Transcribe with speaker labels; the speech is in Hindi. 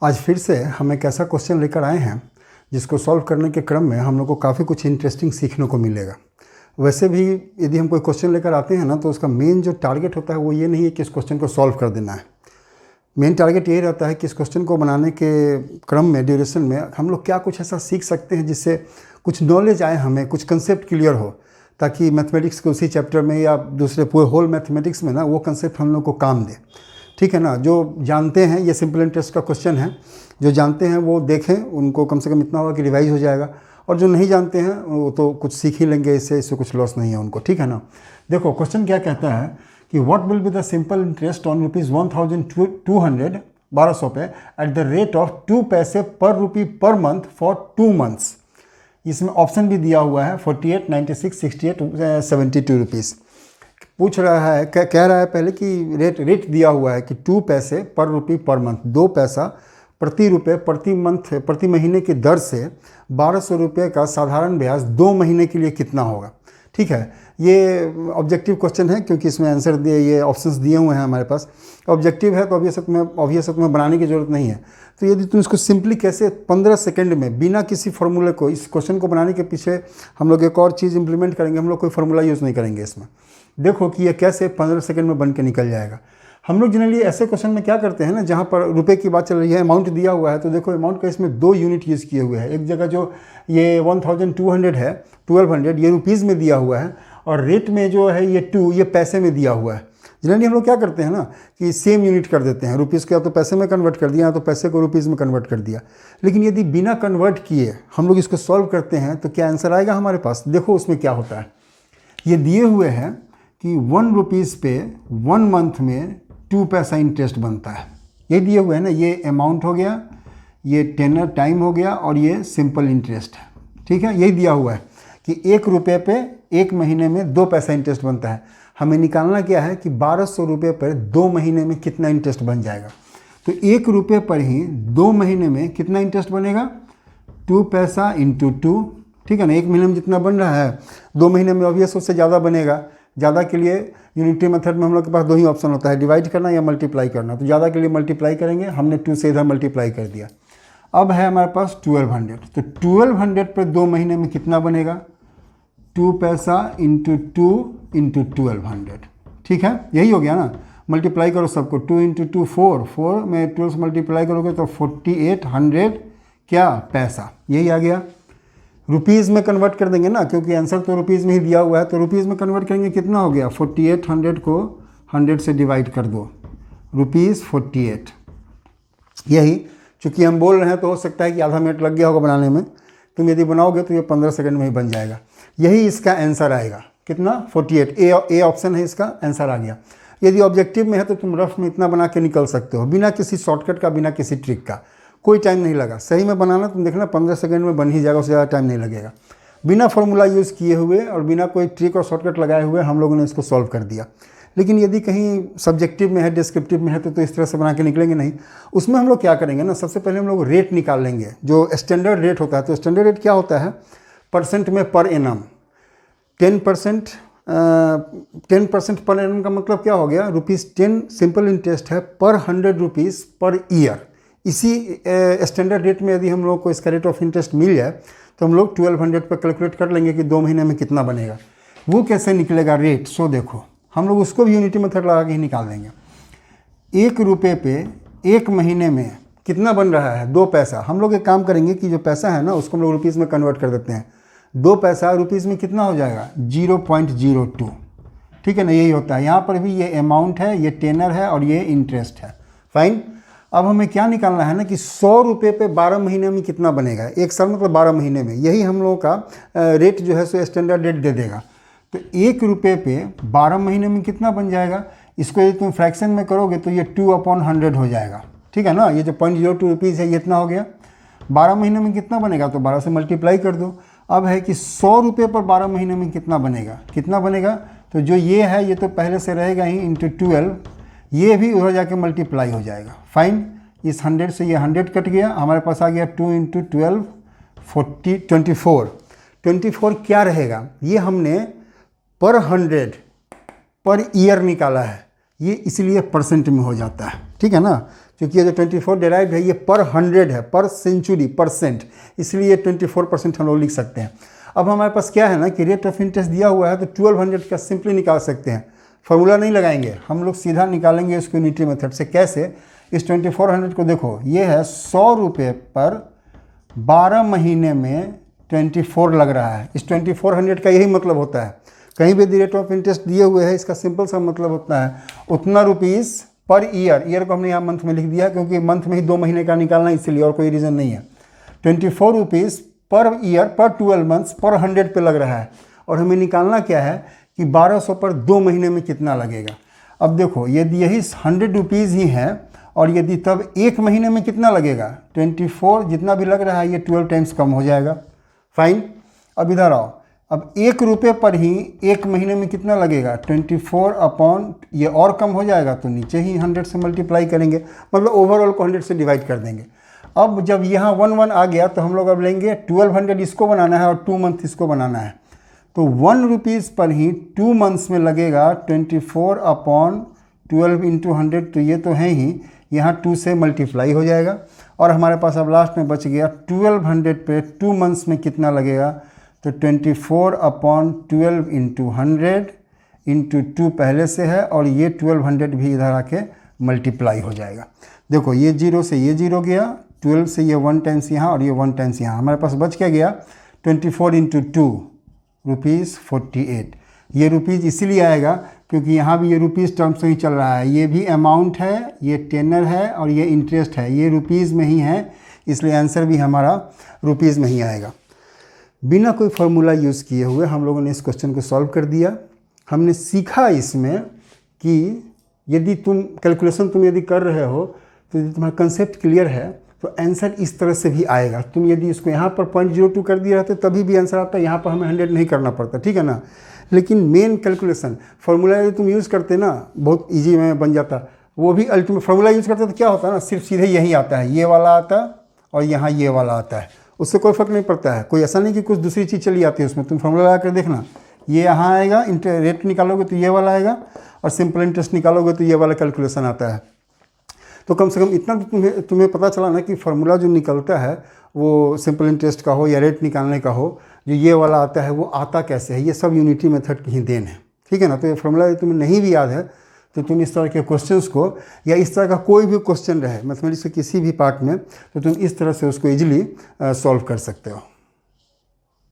Speaker 1: आज फिर से हम एक ऐसा क्वेश्चन लेकर आए हैं जिसको सॉल्व करने के क्रम में हम लोग को काफ़ी कुछ इंटरेस्टिंग सीखने को मिलेगा। वैसे भी यदि हम कोई क्वेश्चन लेकर आते हैं ना, तो उसका मेन जो टारगेट होता है वो ये नहीं है कि इस क्वेश्चन को सॉल्व कर देना है। मेन टारगेट ये रहता है कि इस क्वेश्चन को बनाने के क्रम में, ड्यूरेशन में हम लोग क्या कुछ ऐसा सीख सकते हैं जिससे कुछ नॉलेज आए, हमें कुछ कंसेप्ट क्लियर हो, ताकि मैथमेटिक्स के उसी चैप्टर में या दूसरे पूरे होल मैथमेटिक्स में ना वो कंसेप्ट हम लोग को काम दे। ठीक है ना। जो जानते हैं, ये सिंपल इंटरेस्ट का क्वेश्चन है, जो जानते हैं वो देखें, उनको कम से कम इतना होगा कि रिवाइज हो जाएगा, और जो नहीं जानते हैं वो तो कुछ सीख ही लेंगे, इससे कुछ लॉस नहीं है उनको। ठीक है ना। देखो क्वेश्चन क्या कहता है कि what will be the simple interest on ₹1200 1200 पे एट द रेट ऑफ 2 पैसे पर रुपी पर मंथ फॉर 2 मंथ्स। इसमें ऑप्शन भी दिया हुआ है 48, 96, 68, 72 रुपीज़। पूछ रहा है, कह रहा है पहले कि रेट दिया हुआ है कि 2 पैसे पर रुपी पर मंथ, 2 पैसा प्रति रुपये प्रति मंथ प्रति महीने की दर से 1200 रुपये का साधारण ब्याज 2 महीने के लिए कितना होगा। ठीक है, ये ऑब्जेक्टिव क्वेश्चन है क्योंकि इसमें आंसर दिए, ये ऑप्शंस दिए हुए हैं हमारे पास। ऑब्जेक्टिव है तो ऑब्वियस तुम्हें बनाने की ज़रूरत नहीं है। तो यदि तुम इसको सिंपली कैसे 15 सेकंड में बिना किसी फार्मूले को, इस क्वेश्चन को बनाने के पीछे हम लोग एक और चीज़ इंप्लीमेंट करेंगे, हम लोग कोई फार्मूला यूज़ नहीं करेंगे इसमें। देखो कि ये कैसे 15 सेकंड में बन के निकल जाएगा। हम लोग जनरली ऐसे क्वेश्चन में क्या करते हैं ना, जहाँ पर रुपए की बात चल रही है, अमाउंट दिया हुआ है, तो देखो अमाउंट का इसमें 2 यूनिट यूज़ किए हुए हैं। एक जगह जो ये 1200 है, 1200 ये रुपीज़ में दिया हुआ है, और रेट में जो है ये 2, ये पैसे में दिया हुआ है। जनरली हम लोग क्या करते हैं ना कि सेम यूनिट कर देते हैं, रुपीज़ को या तो पैसे में कन्वर्ट कर दिया, या तो पैसे को रुपीज़ में कन्वर्ट कर दिया। लेकिन यदि बिना कन्वर्ट किए हम लोग इसको सॉल्व करते हैं तो क्या आंसर आएगा हमारे पास। देखो उसमें क्या होता है, ये दिए हुए हैं कि 1 रुपीज़ पे 1 मंथ में 2 पैसा इंटरेस्ट बनता है। ये दिए हुए हैं ना, ये अमाउंट हो गया, ये टेनर टाइम हो गया, और ये सिंपल इंटरेस्ट है। ठीक है, यही दिया हुआ है कि 1 रुपये पे 1 महीने में 2 पैसा इंटरेस्ट बनता है। हमें निकालना क्या है कि 1200 रुपये पर 2 महीने में कितना इंटरेस्ट बन जाएगा। तो 1 रुपये पर ही 2 महीने में कितना इंटरेस्ट बनेगा, 2 पैसा इंटू 2। ठीक है ना। 1 महीने में जितना बन रहा है 2 महीने में ऑब्वियस उससे ज़्यादा बनेगा। ज़्यादा के लिए यूनिटी मेथड में हम लोग के पास 2 ही ऑप्शन होता है, डिवाइड करना या मल्टीप्लाई करना। तो ज़्यादा के लिए मल्टीप्लाई करेंगे, हमने 2 से इधर मल्टीप्लाई कर दिया। अब है हमारे पास 1200, तो 1200 पर 2 महीने में कितना बनेगा, 2 पैसा इंटू 2 इंटू 1200। ठीक है, यही हो गया ना। मल्टीप्लाई करो सबको, 2 इंटू 2 4 में 12 से मल्टीप्लाई करोगे तो 4800 क्या पैसा, यही आ गया। रुपीज़ में कन्वर्ट कर देंगे ना, क्योंकि आंसर तो रुपीज़ में ही दिया हुआ है, तो रुपीज़ में कन्वर्ट करेंगे, कितना हो गया, 4800 को 100 से डिवाइड कर दो, रुपीज़ 48। यही, चूँकि हम बोल रहे हैं तो हो सकता है कि आधा मिनट लग गया होगा बनाने में, तुम यदि बनाओगे तो ये 15 सेकंड में ही बन जाएगा। यही इसका आंसर आएगा, कितना, 48। ए ऑप्शन है, इसका आंसर आ गया। यदि ऑब्जेक्टिव में है तो तुम रफ में इतना बना के निकल सकते हो, बिना किसी शॉर्टकट का, बिना किसी ट्रिक का। कोई टाइम नहीं लगा, सही में बनाना तुम देखना 15 सेकंड में बन ही जाएगा, उससे ज़्यादा टाइम नहीं लगेगा। बिना फार्मूला यूज़ किए हुए और बिना कोई ट्रिक और शॉर्टकट लगाए हुए हम लोगों ने इसको सॉल्व कर दिया। लेकिन यदि कहीं सब्जेक्टिव में है, डिस्क्रिप्टिव में है, तो इस तरह से बना के निकलेंगे नहीं। उसमें हम लोग क्या करेंगे ना, सबसे पहले हम लोग रेट निकाल लेंगे, जो स्टैंडर्ड रेट होता है। तो स्टैंडर्ड रेट क्या होता है, परसेंट में पर एनम। 10% पर एनम का मतलब क्या हो गया, ₹10 सिंपल इंटरेस्ट है पर 100 रुपीज़ पर ईयर। इसी स्टैंडर्ड रेट में यदि हम लोग को इसका रेट ऑफ इंटरेस्ट मिल जाए तो हम लोग 1200 पर कैलकुलेट कर लेंगे कि 2 महीने में कितना बनेगा। वो कैसे निकलेगा रेट, सो देखो हम लोग उसको भी यूनिटी मेथड लगा के ही निकाल देंगे। 1 रुपये पे 1 महीने में कितना बन रहा है, 2 पैसा। हम लोग एक काम करेंगे कि जो पैसा है ना उसको हम लोग रुपीज़ में कन्वर्ट कर देते हैं। 2 पैसा रुपीज़ में कितना हो जाएगा, 0.02। ठीक है ना, यही होता है। यहाँ पर भी ये अमाउंट है, ये टेनर है, और ये इंटरेस्ट है। फाइन। अब हमें क्या निकालना है ना कि 100 रुपये पे 12 महीने में कितना बनेगा, 1 साल मतलब 12 महीने में। यही हम लोगों का रेट जो है सो स्टैंडर्ड रेट दे देगा। तो 1 रुपये पे 12 महीने में कितना बन जाएगा, इसको यदि तुम फ्रैक्शन में करोगे तो ये 2/100 हो जाएगा। ठीक है ना, ये जो 0.02 रुपीज़ है ये इतना हो गया। 12 महीने में कितना बनेगा, तो 12 से मल्टीप्लाई कर दो। अब है कि 100 रुपये पर 12 महीने में कितना बनेगा, तो जो ये है ये तो पहले से रहेगा ही, इंटू 12, ये भी उधर जाके मल्टीप्लाई हो जाएगा। फाइन, इस 100 से ये 100 कट गया, हमारे पास आ गया 2 इंटू 12 24। 24 क्या रहेगा, ये हमने पर 100 पर ईयर निकाला है, ये इसलिए परसेंट में हो जाता है। ठीक है ना, क्योंकि ये जो 24 डेराइव्ड है ये पर 100 है, पर सेंचुरी, परसेंट, इसलिए ये 24% हम लोग लिख सकते हैं। अब हमारे पास क्या है ना कि रेट ऑफ इंटरेस्ट दिया हुआ है, तो 1200 का सिंपली निकाल सकते हैं, फार्मूला नहीं लगाएंगे हम लोग, सीधा निकालेंगे इसको यूनिटरी मेथड से। कैसे? इस 2400 को देखो, ये है 100 रुपये पर 12 महीने में 24 लग रहा है। इस 2400 का यही मतलब होता है, कहीं भी रेट ऑफ इंटरेस्ट दिए हुए है, इसका सिंपल सा मतलब होता है उतना रुपीज़ पर ईयर। ईयर को हमने यहाँ मंथ में लिख दिया क्योंकि मंथ में ही 2 महीने का निकालना है, इसलिए, और कोई रीज़न नहीं है। 24 रुपीज़ पर ईयर पर 12 मंथ्स पर 100 पे लग रहा है, और हमें निकालना क्या है कि 1200 पर 2 महीने में कितना लगेगा। अब देखो, यदि यही 100 रुपीज़ ही है और यदि तब 1 महीने में कितना लगेगा, 24 जितना भी लग रहा है ये 12 टाइम्स कम हो जाएगा। फाइन, अब इधर आओ, अब 1 रुपये पर ही 1 महीने में कितना लगेगा, 24 अपॉन ये और कम हो जाएगा, तो नीचे ही 100 से मल्टीप्लाई करेंगे, मतलब ओवरऑल को 100 से डिवाइड कर देंगे। अब जब यहाँ 1 आ गया तो हम लोग अब लेंगे 1200 इसको बनाना है और 2 मंथ इसको बनाना है, तो 1 रुपीज़ पर ही 2 मंथ्स में लगेगा 24 अपॉन 12 इंटू 100, तो ये तो है ही, यहाँ 2 से मल्टीप्लाई हो जाएगा, और हमारे पास अब लास्ट में बच गया 1200 पे 2 मंथ्स में कितना लगेगा, तो 24 अपॉन 12 इंटू 100 इंटू 2 पहले से है, और ये 1200 भी इधर आके मल्टीप्लाई हो जाएगा। देखो, ये 0 से ये 0 गया, 12 से ये 1 टाइम्स यहाँ और ये 1 टाइम्स यहाँ, हमारे पास बच क्या गया 24 इंटू 2 रुपीज़ 48। ये रुपीज़ इसीलिए आएगा क्योंकि यहाँ भी ये रुपीज़ टर्म से ही चल रहा है, ये भी अमाउंट है, ये टेनर है और ये इंटरेस्ट है, ये रुपीज़ में ही है, इसलिए आंसर भी हमारा रुपीज़ में ही आएगा। बिना कोई फार्मूला यूज़ किए हुए हम लोगों ने इस क्वेश्चन को सॉल्व कर दिया। हमने सीखा इसमें कि यदि तुम कैलकुलेशन यदि कर रहे हो तो यदि तुम्हारा कंसेप्ट क्लियर है तो आंसर इस तरह से भी आएगा। तुम यदि इसको यहाँ पर 0.02 कर दिए रहते तभी भी आंसर आता, यहाँ पर हमें 100 नहीं करना पड़ता, ठीक है ना। लेकिन मेन कैलकुलेशन फार्मूला यदि तुम यूज़ करते ना, बहुत ईजी में बन जाता। वो भी अल्टीमेट फार्मूला यूज़ करते तो क्या होता है ना, सिर्फ सीधे यही आता है, ये वाला आता और यहाँ ये वाला आता है, उससे कोई फ़र्क नहीं पड़ता है। कोई ऐसा नहीं कि कुछ दूसरी चीज़ चली आती है उसमें। तुम फार्मूला लगा कर देखना, ये यहाँ आएगा, रेट निकालोगे तो ये वाला आएगा, और सिंपल इंटरेस्ट निकालोगे तो ये वाला कैलकुलेशन आता है। तो कम से कम इतना तो तुम्हें पता चला ना कि फार्मूला जो निकलता है वो सिंपल इंटरेस्ट का हो या रेट निकालने का हो, जो ये वाला आता है वो आता कैसे है, ये सब यूनिटी मेथड की ही देन है, ठीक है ना। तो ये फार्मूला यदि तुम्हें नहीं भी याद है तो तुम इस तरह के क्वेश्चंस को, या इस तरह का कोई भी क्वेश्चन रहे मैथमेटिक्स के किसी भी पार्ट में, तो तुम इस तरह से उसको ईजिली सॉल्व कर सकते हो।